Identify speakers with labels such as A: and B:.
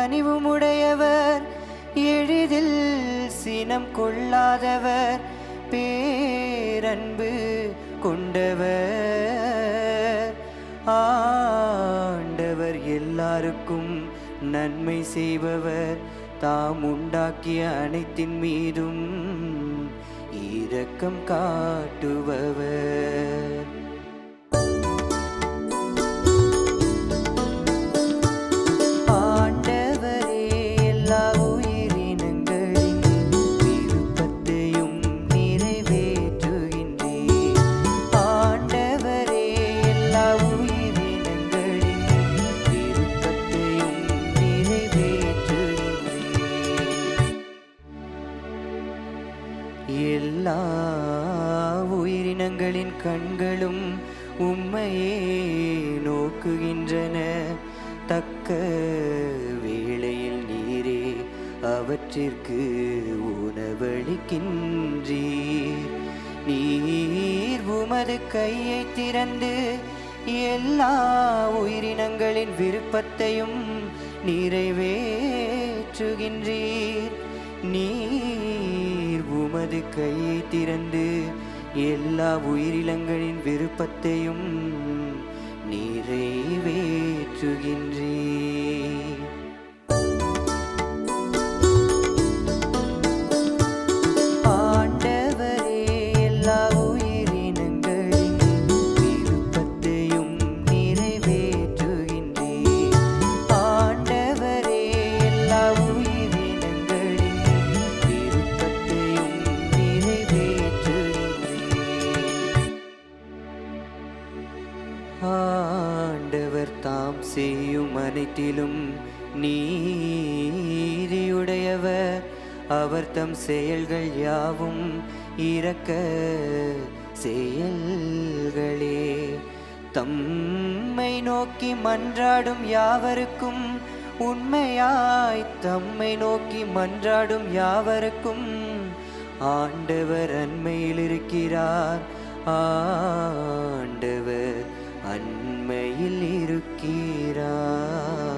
A: கனிவுமுடையவர், எளிதில் சினம் கொள்ளாதவர், பேரன்பு கொண்டவர். ஆண்டவர் எல்லாருக்கும் நன்மை செய்பவர், தாம் உண்டாக்கிய அனைத்தின் மீதும் இரக்கம் காட்டுபவர். ஆண்டவரே எல்லா உயிரினங்களின் விருப்பத்தையும் நிறைவேற்றுகின்றீர். ஆண்டவரே எல்லா உயிரினங்களின் விருப்பத்தையும் நிறைவேற்றுகின்றீர். எல்லா உயிரினங்களின் கண்களும் உம்மையே நோக்குகின்றன. தக்க வேளையில் நீரே அவற்றிற்கு உணவளிக்கின்றீர். நீர் உமது கையை திறந்து எல்லா உயிரினங்களின் விருப்பத்தையும் நிறைவேற்றுகின்றீர். நீர் உமது கையை திறந்து எல்லா உயிரினங்களின் விருப்பத்தையும் நிறைவேற்றுகின்றீர். ஆண்டவரே எல்லா உயிரினங்களின் விருப்பத்தையும் நிறைவேற்றுகின்றீர். ஆண்டவரே எல்லா உயிரினங்களின் விருப்பத்தையும் நிறைவேற்றுகின்றீர். ஆண்டவர் தாம் செய்யும் அனைத்திலும் நீதியுடையவர். அவர் தம் செயல்கள் யாவும் இரக்க செயல்களே. தம்மை நோக்கி மன்றாடும் யாவருக்கும் உண்மையாய் தம்மை நோக்கி மன்றாடும் யாவருக்கும் ஆண்டவர் அண்மையில் இருக்கிறார். ஆண்டவர் அண்மையில் இருக்கிறார்.